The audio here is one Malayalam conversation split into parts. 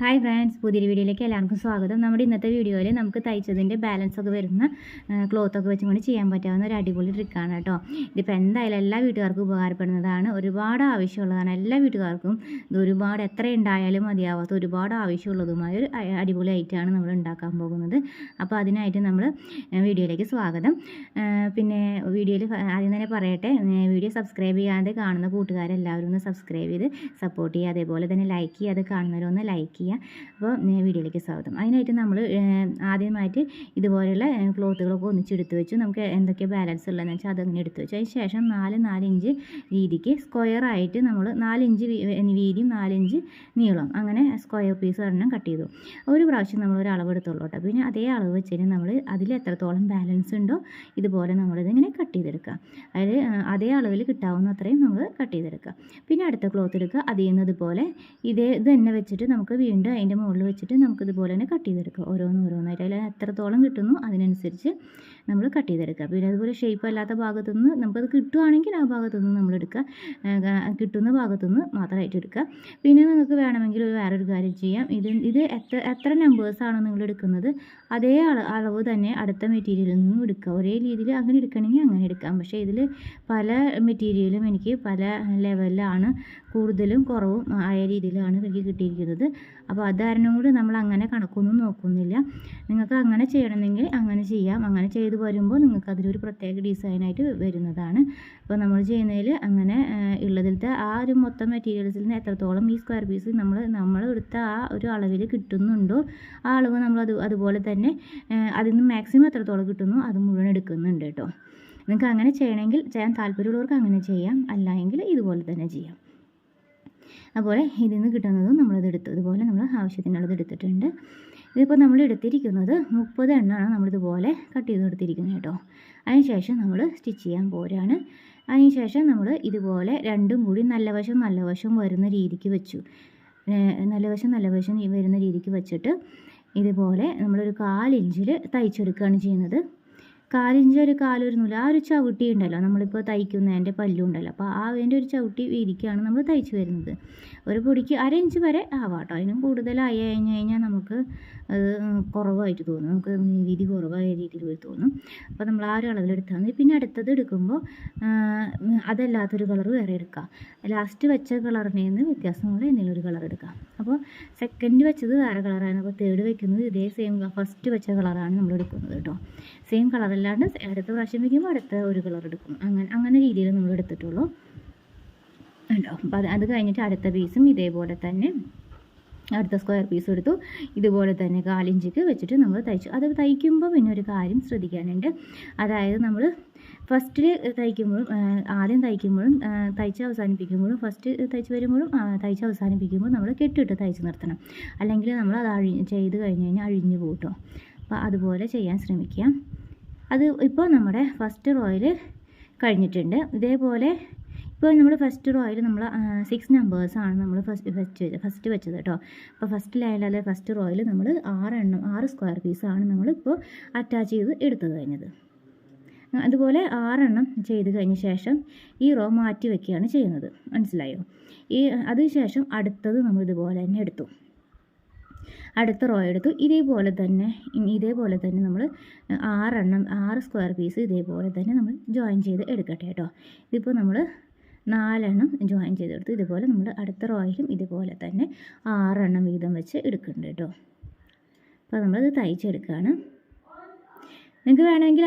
ഹായ് ഫ്രണ്ട്സ്, പുതിയൊരു വീഡിയോയിലേക്ക് എല്ലാവർക്കും സ്വാഗതം. നമ്മുടെ ഇന്നത്തെ വീഡിയോയിൽ നമുക്ക് തയ്ച്ചതിൻ്റെ ബാലൻസ് ഒക്കെ വരുന്ന ക്ലോത്തൊക്കെ വെച്ചുകൊണ്ട് ചെയ്യാൻ പറ്റാവുന്ന ഒരു അടിപൊളി ട്രിക്കാണ് കേട്ടോ. ഇതിപ്പോൾ എന്തായാലും എല്ലാ വീട്ടുകാർക്കും ഉപകാരപ്പെടുന്നതാണ്, ഒരുപാട് ആവശ്യമുള്ളതാണ്. എല്ലാ വീട്ടുകാർക്കും ഇത് ഒരുപാട് എത്ര ഉണ്ടായാലും മതിയാവാത്ത ഒരുപാട് ആവശ്യമുള്ളതുമായ ഒരു അടിപൊളി ഐറ്റമാണ് നമ്മൾ ഉണ്ടാക്കാൻ പോകുന്നത്. അപ്പോൾ അതിനായിട്ട് നമ്മൾ വീഡിയോയിലേക്ക് സ്വാഗതം. പിന്നെ വീഡിയോയിൽ ആദ്യം തന്നെ പറയട്ടെ, വീഡിയോ സബ്സ്ക്രൈബ് ചെയ്യാതെ കാണുന്ന കൂട്ടുകാരെല്ലാവരും ഒന്ന് സബ്സ്ക്രൈബ് ചെയ്ത് സപ്പോർട്ട് ചെയ്യുക. അതേപോലെ തന്നെ ലൈക്ക് ചെയ്യാതെ കാണുന്നവരൊന്ന് ലൈക്ക് ചെയ്യുക. അപ്പോൾ വീഡിയോയിലേക്ക് സ്വാഗതം. അതിനായിട്ട് നമ്മൾ ആദ്യമായിട്ട് ഇതുപോലെയുള്ള ക്ലോത്തുകളൊക്കെ ഒന്നിച്ചെടുത്ത് വെച്ചു. നമുക്ക് എന്തൊക്കെ ബാലൻസ് ഉള്ളതെന്ന് വെച്ചാൽ അതങ്ങനെ എടുത്ത് വെച്ചു. അതിന് ശേഷം 4 ഇഞ്ച് രീതിക്ക് സ്ക്വയറായിട്ട് നമ്മൾ 4 ഇഞ്ച് വീതിയും 4 ഇഞ്ച് നീളം അങ്ങനെ സ്ക്വയർ പീസ് ഒരെണ്ണം കട്ട് ചെയ്തു. ഒരു പ്രാവശ്യം നമ്മൾ ഒരു അളവ് എടുത്തോളൂ കേട്ടോ. പിന്നെ അതേ അളവ് വെച്ചിട്ട് നമ്മൾ അതിൽ എത്രത്തോളം ബാലൻസ് ഉണ്ടോ ഇതുപോലെ നമ്മളിതിങ്ങനെ കട്ട് ചെയ്തെടുക്കുക. അതിൽ അതേ അളവിൽ കിട്ടാവുന്ന അത്രയും നമ്മൾ കട്ട് ചെയ്തെടുക്കുക. പിന്നെ അടുത്ത ക്ലോത്ത് എടുക്കുക. അതിൽ നിന്ന് ഇതുപോലെ ഇത് തന്നെ വെച്ചിട്ട് നമുക്ക് വീണ്ടും അതിൻ്റെ മുകളിൽ വെച്ചിട്ട് നമുക്കിതുപോലെ തന്നെ കട്ട് ചെയ്തെടുക്കുക. ഓരോന്നായിട്ട് അതിൽ എത്രത്തോളം കിട്ടുന്നു അതിനനുസരിച്ച് നമ്മൾ കട്ട് ചെയ്തെടുക്കുക. പിന്നെ അതുപോലെ ഷേപ്പ് അല്ലാത്ത ഭാഗത്തു നിന്ന് നമുക്കത് കിട്ടുവാണെങ്കിൽ ആ ഭാഗത്തു നിന്ന് നമ്മൾ എടുക്കുക, കിട്ടുന്ന ഭാഗത്തു നിന്ന് മാത്രമായിട്ട് എടുക്കുക. പിന്നെ നിങ്ങൾക്ക് വേണമെങ്കിൽ വേറൊരു കാര്യം ചെയ്യാം. ഇത് എത്ര നമ്പേഴ്സാണോ നിങ്ങൾ എടുക്കുന്നത് അതേ അളവ് തന്നെ അടുത്ത മെറ്റീരിയലിൽ നിന്നും എടുക്കുക. ഒരേ രീതിയിൽ അങ്ങനെ എടുക്കണമെങ്കിൽ അങ്ങനെ എടുക്കാം. പക്ഷേ ഇതിൽ പല മെറ്റീരിയലും എനിക്ക് പല ലെവലിലാണ് കൂടുതലും കുറവും ആയ രീതിയിലാണ് എനിക്ക് കിട്ടിയിരിക്കുന്നത്. അപ്പോൾ അതാരണം കൂടി നമ്മൾ അങ്ങനെ കണക്കൊന്നും നോക്കുന്നില്ല. നിങ്ങൾക്ക് അങ്ങനെ ചെയ്യണമെങ്കിൽ അങ്ങനെ ചെയ്യാം. അങ്ങനെ ചെയ്ത് വരുമ്പോൾ നിങ്ങൾക്ക് അതിലൊരു പ്രത്യേക ഡിസൈനായിട്ട് വരുന്നതാണ്. അപ്പോൾ നമ്മൾ ചെയ്യുന്നതിൽ അങ്ങനെ ഉള്ളതിലത്തെ ആ ഒരു മൊത്തം മെറ്റീരിയൽസിൽ നിന്ന് എത്രത്തോളം ഈ സ്ക്വയർ പീസ് നമ്മൾ എടുത്ത ആ ഒരു അളവിൽ കിട്ടുന്നുണ്ടോ ആ അളവ് നമ്മൾ അതുപോലെ തന്നെ അതിൽ നിന്ന് മാക്സിമം എത്രത്തോളം കിട്ടുന്നു അത് മുഴുവൻ എടുക്കുന്നുണ്ട് കേട്ടോ. നിങ്ങൾക്ക് അങ്ങനെ ചെയ്യണമെങ്കിൽ ചെയ്യാൻ താല്പര്യമുള്ളവർക്ക് അങ്ങനെ ചെയ്യാം, അല്ല എങ്കിൽ ഇതുപോലെ തന്നെ ചെയ്യാം. അതുപോലെ ഇതിൽ നിന്ന് കിട്ടുന്നതും നമ്മളത് എടുത്തു. ഇതുപോലെ നമ്മൾ ആവശ്യത്തിനുള്ളത് എടുത്തിട്ടുണ്ട്. ഇതിപ്പോൾ നമ്മൾ എടുത്തിരിക്കുന്നത് 30 എണ്ണമാണ് നമ്മളിതുപോലെ കട്ട് ചെയ്ത് എടുത്തിരിക്കുന്നത് കേട്ടോ. അതിന് ശേഷം നമ്മൾ സ്റ്റിച്ച് ചെയ്യാൻ പോരാണ്. അതിന് ശേഷം നമ്മൾ ഇതുപോലെ രണ്ടും കൂടി നല്ല വശം വരുന്ന രീതിക്ക് വെച്ചു. നല്ല വശം വരുന്ന രീതിക്ക് വെച്ചിട്ട് ഇതുപോലെ നമ്മളൊരു 1/4 ഇഞ്ചിൽ തയ്ച്ചെടുക്കുകയാണ് ചെയ്യുന്നത്. 1/4 ഇഞ്ച് ഒരു നൂല് ആ ഒരു ചവിട്ടി ഉണ്ടല്ലോ നമ്മളിപ്പോൾ തയ്ക്കുന്നതിൻ്റെ പല്ലുണ്ടല്ലോ, അപ്പോൾ അതിൻ്റെ ഒരു ചവിട്ടി വീതിക്കാണ് നമ്മൾ തയ്ച്ച് വരുന്നത്. ഒരു പൊടിക്ക് 1/2 ഇഞ്ച് വരെ ആവാട്ടോ. അതിനും കൂടുതലായി കഴിഞ്ഞാൽ നമുക്ക് അത് കുറവായിട്ട് തോന്നും, നമുക്ക് വീതി കുറവായ രീതിയിൽ തോന്നും. അപ്പോൾ നമ്മൾ ആ ഒരു അളവിലെടുത്താൽ മതി. പിന്നെ അടുത്തത് എടുക്കുമ്പോൾ അതല്ലാത്തൊരു കളർ വേറെ എടുക്കാം. ലാസ്റ്റ് വെച്ച കളറിനെ നിന്ന് വ്യത്യാസമുള്ള എന്തെങ്കിലും ഒരു കളർ എടുക്കാം. അപ്പോൾ സെക്കൻഡ് വെച്ചത് വേറെ കളറാണ്. അപ്പോൾ തേർഡ് വെക്കുന്നത് ഇതേ സെയിം ഫസ്റ്റ് വെച്ച കളറാണ് നമ്മൾ എടുക്കുന്നത് കേട്ടോ. സെയിം കളർ അല്ലാണ്ട് അടുത്ത പ്രാവശ്യം വയ്ക്കുമ്പോൾ അടുത്ത ഒരു കളർ എടുക്കും. അങ്ങനെ രീതിയിൽ നമ്മൾ എടുത്തിട്ടുള്ളൂ ഉണ്ടോ. അപ്പോൾ അത് കഴിഞ്ഞിട്ട് അടുത്ത പീസും ഇതേപോലെ തന്നെ അടുത്ത സ്ക്വയർ പീസ് എടുത്തു. ഇതുപോലെ തന്നെ 1/4 ഇഞ്ചിക്ക് വെച്ചിട്ട് നമ്മൾ തയ്ച്ചു. അത് തയ്ക്കുമ്പോൾ പിന്നെ ഒരു കാര്യം ശ്രദ്ധിക്കാനുണ്ട്. അതായത് നമ്മൾ ഫസ്റ്റിൽ തയ്ക്കുമ്പോഴും ആദ്യം തയ്ക്കുമ്പോഴും തയ്ച്ച് അവസാനിപ്പിക്കുമ്പോഴും ഫസ്റ്റ് തയ്ച്ച് വരുമ്പോഴും തയ്ച്ച് അവസാനിപ്പിക്കുമ്പോൾ നമ്മൾ കെട്ടിട്ട് തയ്ച്ച് നിർത്തണം. അല്ലെങ്കിൽ നമ്മൾ അത് ചെയ്ത് കഴിഞ്ഞ് കഴിഞ്ഞാൽ അഴിഞ്ഞു പോകും കേട്ടോ. അപ്പോൾ അതുപോലെ ചെയ്യാൻ ശ്രമിക്കുക. അത് ഇപ്പോൾ നമ്മുടെ ഫസ്റ്റ് റോയിൽ കഴിഞ്ഞിട്ടുണ്ട്. ഇതേപോലെ ഇപ്പോൾ നമ്മൾ ഫസ്റ്റ് റോയിൽ നമ്മൾ 6 നമ്പേഴ്സാണ് നമ്മൾ ഫസ്റ്റ് വെച്ചത് കേട്ടോ. അപ്പോൾ ഫസ്റ്റ് ലൈനിലെ ഫസ്റ്റ് റോയിൽ നമ്മൾ 6 സ്ക്വയർ പീസാണ് നമ്മളിപ്പോൾ അറ്റാച്ച് ചെയ്ത് എടുത്തത് കഴിഞ്ഞത്. അതുപോലെ 6 എണ്ണം ചെയ്ത് കഴിഞ്ഞ ശേഷം ഈ റോ മാറ്റി വയ്ക്കുകയാണ് ചെയ്യുന്നത്, മനസ്സിലായോ? അതിനുശേഷം അടുത്തത് നമ്മൾ ഇതുപോലെ തന്നെ എടുത്തു. അടുത്ത റോ എടുത്തു. ഇതേപോലെ തന്നെ നമ്മൾ 6 സ്ക്വയർ പീസ് ഇതേപോലെ തന്നെ നമ്മൾ ജോയിൻ ചെയ്ത് എടുക്കട്ടെ കേട്ടോ. ഇതിപ്പോൾ നമ്മൾ 4 എണ്ണം ജോയിൻ ചെയ്തെടുത്തു. ഇതുപോലെ നമ്മൾ അടുത്ത റോയിലും ഇതുപോലെ തന്നെ 6 എണ്ണം വീതം വെച്ച് എടുക്കുന്നുണ്ട് കേട്ടോ. അപ്പോൾ നമ്മളത് തയ്ച്ചെടുക്കുകയാണ്. നിങ്ങൾക്ക് വേണമെങ്കിൽ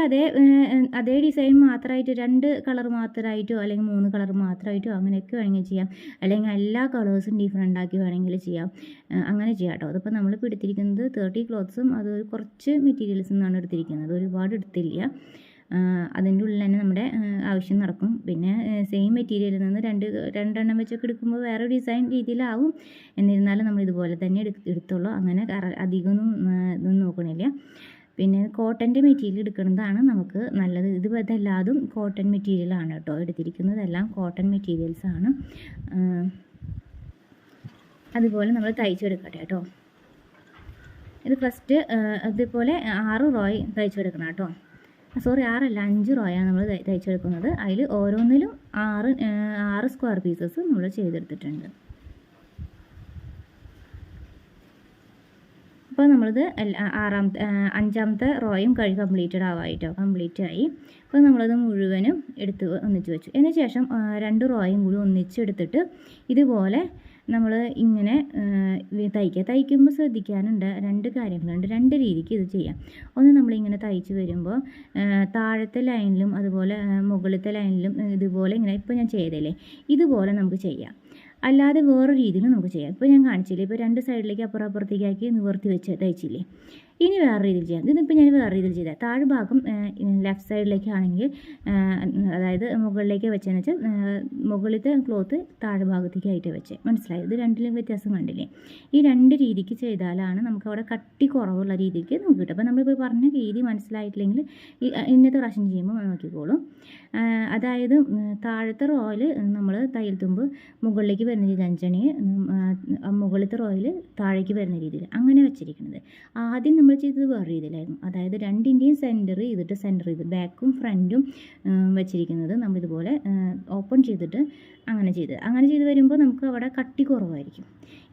അതേ ഡിസൈൻ മാത്രമായിട്ട് 2 കളർ മാത്രമായിട്ടോ അല്ലെങ്കിൽ 3 കളർ മാത്രമായിട്ടോ അങ്ങനെയൊക്കെ വേണമെങ്കിൽ ചെയ്യാം. അല്ലെങ്കിൽ എല്ലാ കളേഴ്സും ഡിഫറെൻ്റ് ആക്കി വേണമെങ്കിൽ ചെയ്യാം. അങ്ങനെ ചെയ്യാം കേട്ടോ. അതിപ്പോൾ നമ്മളിപ്പോൾ എടുത്തിരിക്കുന്നത് 30 ക്ലോത്ത്സും അത് കുറച്ച് മെറ്റീരിയൽസിൽ നിന്നാണ് എടുത്തിരിക്കുന്നത്, ഒരുപാട് എടുത്തില്ല. അതിൻ്റെ ഉള്ളിൽ തന്നെ നമ്മുടെ ആവശ്യം നടക്കും. പിന്നെ സെയിം മെറ്റീരിയലിൽ നിന്ന് രണ്ടെണ്ണം വെച്ചൊക്കെ എടുക്കുമ്പോൾ വേറെ ഡിസൈൻ രീതിയിലാവും. എന്നിരുന്നാലും നമ്മൾ ഇതുപോലെ തന്നെ എടുത്തുള്ളൂ. അങ്ങനെ അധികമൊന്നും ഇതൊന്നും നോക്കണില്ല. പിന്നെ കോട്ടൻ്റെ മെറ്റീരിയൽ എടുക്കുന്നതാണ് നമുക്ക് നല്ലത്. ഇതെല്ലാതും കോട്ടൺ മെറ്റീരിയലാണ് കേട്ടോ. എടുത്തിരിക്കുന്നതെല്ലാം കോട്ടൺ മെറ്റീരിയൽസാണ്. അതുപോലെ നമ്മൾ തയ്ച്ചെടുക്കട്ടെ കേട്ടോ. ഇത് ഫസ്റ്റ് അതുപോലെ 6 റോയ് തയ്ച്ചെടുക്കണം കേട്ടോ. 6 അല്ല 5 റോയാണ് നമ്മൾ തയ്ച്ചെടുക്കുന്നത്. അതിൽ ഓരോന്നിലും 6 സ്ക്വയർ പീസസ് നമ്മൾ ചെയ്തെടുത്തിട്ടുണ്ട്. അപ്പോൾ നമ്മളിത് അഞ്ചാമത്തെ റോയും കംപ്ലീറ്റഡ് ആവായിട്ടോ, കംപ്ലീറ്റ് ആയി. അപ്പോൾ നമ്മളത് മുഴുവനും എടുത്ത് ഒന്നിച്ച് വെച്ചു. അതിന് ശേഷം 2 റോയും കൂടി ഒന്നിച്ചെടുത്തിട്ട് ഇതുപോലെ നമ്മൾ ഇങ്ങനെ തയ്ക്കുമ്പോൾ ശ്രദ്ധിക്കാനുണ്ട് 2 കാര്യങ്ങളുണ്ട്. 2 രീതിക്ക് ഇത് ചെയ്യാം. ഒന്ന്, നമ്മളിങ്ങനെ തയ്ച്ച് വരുമ്പോൾ താഴത്തെ ലൈനിലും അതുപോലെ മുകളിലത്തെ ലൈനിലും ഇതുപോലെ ഇങ്ങനെ ഇപ്പോൾ ഞാൻ ചെയ്തല്ലേ ഇതുപോലെ നമുക്ക് ചെയ്യാം. അല്ലാതെ വേറൊരു രീതിയിൽ നമുക്ക് ചെയ്യാം. ഇപ്പോൾ ഞാൻ കാണിച്ചില്ലേ, ഇപ്പോൾ 2 സൈഡിലേക്ക് അപ്പുറത്തേക്കാക്കി നിവർത്തി വെച്ച് തയ്ച്ചില്ലേ. ഇനി വേറെ രീതിയിൽ ചെയ്യാം. ഇതിപ്പോൾ ഞാൻ വേറെ രീതിയിൽ ചെയ്താൽ താഴ്ഭാഗം ലെഫ്റ്റ് സൈഡിലേക്കാണെങ്കിൽ, അതായത് മുകളിലേക്ക് വെച്ചതെന്ന് വെച്ചാൽ മുകളിലത്തെ ക്ലോത്ത് താഴ്ഭാഗത്തേക്കായിട്ട് വെച്ചേ. മനസ്സിലായി? ഇത് രണ്ടിലും വ്യത്യാസം കണ്ടില്ലേ? ഈ 2 രീതിക്ക് ചെയ്താലാണ് നമുക്ക് അവിടെ കട്ടി കുറവുള്ള രീതിക്ക് നമുക്ക് കിട്ടും. അപ്പോൾ നമ്മളിപ്പോൾ പറഞ്ഞ രീതി മനസ്സിലായിട്ടില്ലെങ്കിൽ ഇന്നത്തെ പ്രാവശ്യം ചെയ്യുമ്പോൾ നോക്കിക്കോളും. അതായത് താഴത്തെ റോയിൽ നമ്മൾ തയ്യൽ തുമ്പ് മുകളിലേക്ക് വരുന്ന രീതി 5 അണി, മുകളിലത്തെ റോയിൽ താഴേക്ക് വരുന്ന രീതിയിൽ അങ്ങനെ വെച്ചിരിക്കുന്നത്. ആദ്യം നമ്മൾ ചെയ്തത് വേറെ രീതിയിലായിരുന്നു. അതായത് 2ൻ്റെയും സെൻറ്റർ ചെയ്ത് ബാക്കും ഫ്രണ്ടും വെച്ചിരിക്കുന്നത് നമ്മളിതുപോലെ ഓപ്പൺ ചെയ്തിട്ട് അങ്ങനെ ചെയ്ത് വരുമ്പോൾ നമുക്ക് അവിടെ കട്ടി കുറവായിരിക്കും.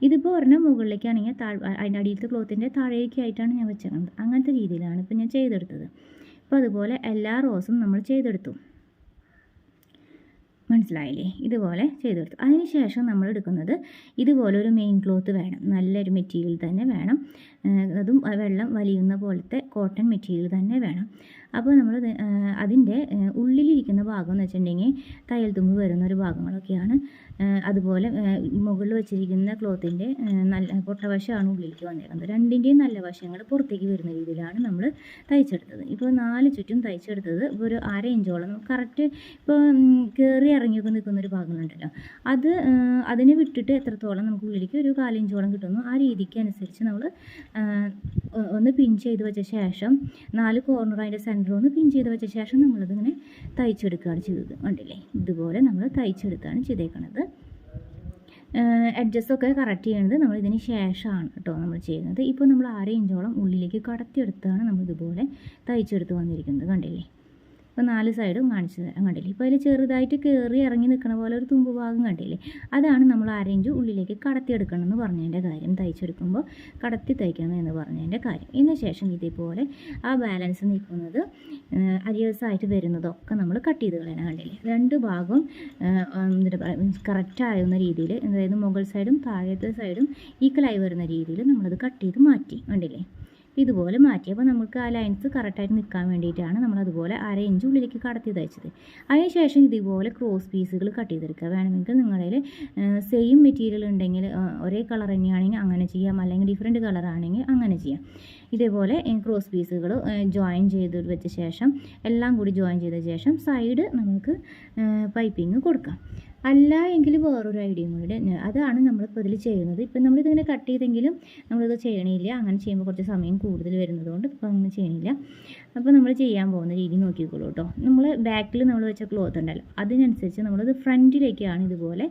ഇതിപ്പോൾ ഒരെണ്ണം മുകളിലേക്കാണെങ്കിൽ അതിൻ്റെ അടിയിലത്തെ ക്ലോത്തിൻ്റെ താഴേക്കായിട്ടാണ് ഞാൻ വെച്ചിരുന്നത്. അങ്ങനത്തെ രീതിയിലാണ് ഇപ്പോൾ ഞാൻ ചെയ്തെടുത്തത്. അപ്പോൾ അതുപോലെ എല്ലാ റോസും നമ്മൾ ചെയ്തെടുത്തു. മനസ്സിലായില്ലേ? ഇതുപോലെ ചെയ്തെടുത്തു. അതിന് ശേഷം നമ്മൾ എടുക്കുന്നത് ഇതുപോലെ ഒരു മെയിൻ ക്ലോത്ത് വേണം. നല്ലൊരു മെറ്റീരിയൽ തന്നെ വേണം. അതും വെള്ളം വലിയുന്ന പോലത്തെ കോട്ടൺ മെറ്റീരിയൽ തന്നെ വേണം. അപ്പോൾ നമ്മൾ അതിൻ്റെ ഉള്ളിലിരിക്കുന്ന ഭാഗം എന്ന് വെച്ചിട്ടുണ്ടെങ്കിൽ തയ്യൽ തുമ്പ് വരുന്ന ഒരു ഭാഗങ്ങളൊക്കെയാണ്. അതുപോലെ മുകളിൽ വെച്ചിരിക്കുന്ന ക്ലോത്തിൻ്റെ നല്ല പൊട്ടവശമാണ് ഉള്ളിലേക്ക് വന്നിരിക്കുന്നത്. 2ൻ്റെയും നല്ല വശങ്ങൾ പുറത്തേക്ക് വരുന്ന രീതിയിലാണ് നമ്മൾ തയ്ച്ചെടുത്തത്. ഇപ്പോൾ 4 ചുറ്റും തയ്ച്ചെടുത്തത് ഇപ്പോൾ ഒരു 1/2 ഇഞ്ചോളം കറക്റ്റ്. ഇപ്പോൾ കയറി ഇറങ്ങിയൊക്കെ നിൽക്കുന്നൊരു ഭാഗങ്ങളുണ്ടല്ലോ, അതിനെ വിട്ടിട്ട് എത്രത്തോളം നമുക്ക് ഉള്ളിലേക്ക് ഒരു 1/4 ഇഞ്ചോളം കിട്ടുന്നു ആ രീതിക്ക് അനുസരിച്ച് നമ്മൾ ഒന്ന് പിൻ ചെയ്ത് വെച്ച ശേഷം 4 കോർണർ അതിൻ്റെ സെൻറ്റർ ഒന്ന് പിൻ ചെയ്ത് വെച്ച ശേഷം നമ്മളതിങ്ങനെ തയ്ച്ചെടുക്കുകയാണ് ചെയ്തത്. കണ്ടില്ലേ? ഇതുപോലെ നമ്മൾ തയ്ച്ചെടുത്താണ് ചെയ്തേക്കുന്നത്. അഡ്ജസ്റ്റൊക്കെ കറക്റ്റ് ചെയ്യുന്നത് നമ്മൾ ഇതിന് ശേഷമാണ് കേട്ടോ നമ്മൾ ചെയ്യുന്നത്. ഇപ്പോൾ നമ്മൾ 1/2 ഇഞ്ചോളം ഉള്ളിലേക്ക് കടത്തിയെടുത്താണ് നമ്മളിതുപോലെ തയ്ച്ചെടുത്ത് വന്നിരിക്കുന്നത്. കണ്ടില്ലേ? ഇപ്പോൾ 4 സൈഡും കാണിച്ചു തരാം. കണ്ടില്ലേ? ഇപ്പോൾ അതിൽ ചെറുതായിട്ട് കയറി ഇറങ്ങി നിൽക്കുന്ന പോലെ ഒരു തുമ്പ് ഭാഗം കണ്ടില്ലേ? അതാണ് നമ്മൾ 1/2 ഇഞ്ച് ഉള്ളിലേക്ക് കടത്തിയെടുക്കണം എന്ന് പറഞ്ഞതിൻ്റെ കാര്യം. തയ്ച്ചെടുക്കുമ്പോൾ കടത്തി തയ്ക്കണം എന്ന് പറഞ്ഞതിൻ്റെ കാര്യം. ഇതിന് ശേഷം ഇതേപോലെ ആ ബാലൻസ് നിൽക്കുന്നത് അരിയേഴ്സായിട്ട് വരുന്നതൊക്കെ നമ്മൾ കട്ട് ചെയ്ത് കളയണം. കണ്ടില്ലേ? 2 ഭാഗം കറക്റ്റ് ആകുന്ന രീതിയിൽ, അതായത് മുകൾ സൈഡും താഴത്തെ സൈഡും ഈക്വലായി വരുന്ന രീതിയിൽ നമ്മളത് കട്ട് ചെയ്ത് മാറ്റി. കണ്ടില്ലേ? ഇതുപോലെ മാറ്റി. അപ്പോൾ നമുക്ക് ആ ലൈൻസ് കറക്റ്റായിട്ട് നിൽക്കാൻ വേണ്ടിയിട്ടാണ് നമ്മളതുപോലെ 1/2 ഇഞ്ച് ഉള്ളിലേക്ക് കടത്തി തയ്ച്ചത്. അതിനുശേഷം ഇതുപോലെ ക്രോസ് പീസുകൾ കട്ട് ചെയ്തെടുക്കുക. വേണമെങ്കിൽ നിങ്ങളിൽ സെയിം മെറ്റീരിയൽ ഉണ്ടെങ്കിൽ ഒരേ കളർ തന്നെയാണെങ്കിൽ അങ്ങനെ ചെയ്യാം, അല്ലെങ്കിൽ ഡിഫറെൻറ്റ് കളറാണെങ്കിൽ അങ്ങനെ ചെയ്യാം. ഇതേപോലെ ക്രോസ് പീസുകൾ ജോയിൻ ചെയ്ത് വെച്ച ശേഷം എല്ലാം കൂടി ജോയിൻ ചെയ്ത ശേഷം സൈഡ് നമുക്ക് പൈപ്പിങ് കൊടുക്കാം. അല്ല എങ്കിൽ വേറൊരു ഐഡിയയും കൂടി, അതാണ് നമ്മളിപ്പോൾ ഇതിൽ ചെയ്യുന്നത്. ഇപ്പം നമ്മളിതിങ്ങനെ കട്ട് ചെയ്തെങ്കിലും നമ്മളിത് ചെയ്യണില്ല. അങ്ങനെ ചെയ്യുമ്പോൾ കുറച്ച് സമയം കൂടുതൽ വരുന്നതുകൊണ്ട് ഇപ്പോൾ അങ്ങനെ ചെയ്യണില്ല. അപ്പോൾ നമ്മൾ ചെയ്യാൻ പോകുന്ന രീതി നോക്കിക്കോളൂ കേട്ടോ. നമ്മൾ ബാക്കിൽ നമ്മൾ വെച്ച ക്ലോത്ത് ഉണ്ടല്ലോ, അതിനനുസരിച്ച് നമ്മളത് ഫ്രണ്ടിലേക്കാണ് ഇതുപോലെ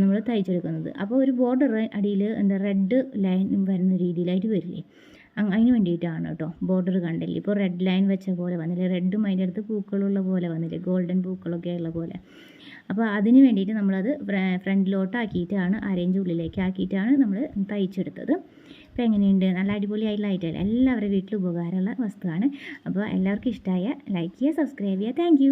നമ്മൾ തയ്ച്ചെടുക്കുന്നത്. അപ്പോൾ ഒരു ബോർഡർ അടിയിൽ റെഡ് ലൈൻ വരുന്ന രീതിയിലായിട്ട് വരില്ലേ, അതിന് വേണ്ടിയിട്ടാണ് കേട്ടോ. ബോർഡർ കണ്ടില്ലേ? ഇപ്പോൾ റെഡ് ലൈൻ വെച്ച പോലെ വന്നില്ലേ, റെഡും അതിൻ്റെ അടുത്ത് പൂക്കളുള്ള പോലെ വന്നില്ലേ, ഗോൾഡൻ പൂക്കളൊക്കെ ഉള്ള പോലെ. അപ്പോൾ അതിന് വേണ്ടിയിട്ട് നമ്മളത് ഫ്രണ്ടിലോട്ടാക്കിയിട്ടാണ് 1/2 ഇഞ്ച് ഉള്ളിലേക്ക് ആക്കിയിട്ടാണ് നമ്മൾ തയ്ച്ചെടുത്തത്. അപ്പോൾ എങ്ങനെയുണ്ട്? നല്ല അടിപൊളിയായിട്ടുള്ള ഐറ്റമല്ല, എല്ലാവരുടെ വീട്ടിലും ഉപകാരമുള്ള വസ്തുവാണ്. അപ്പോൾ എല്ലാവർക്കും ഇഷ്ടമായ ലൈക്ക് ചെയ്യുക, സബ്സ്ക്രൈബ് ചെയ്യുക. താങ്ക്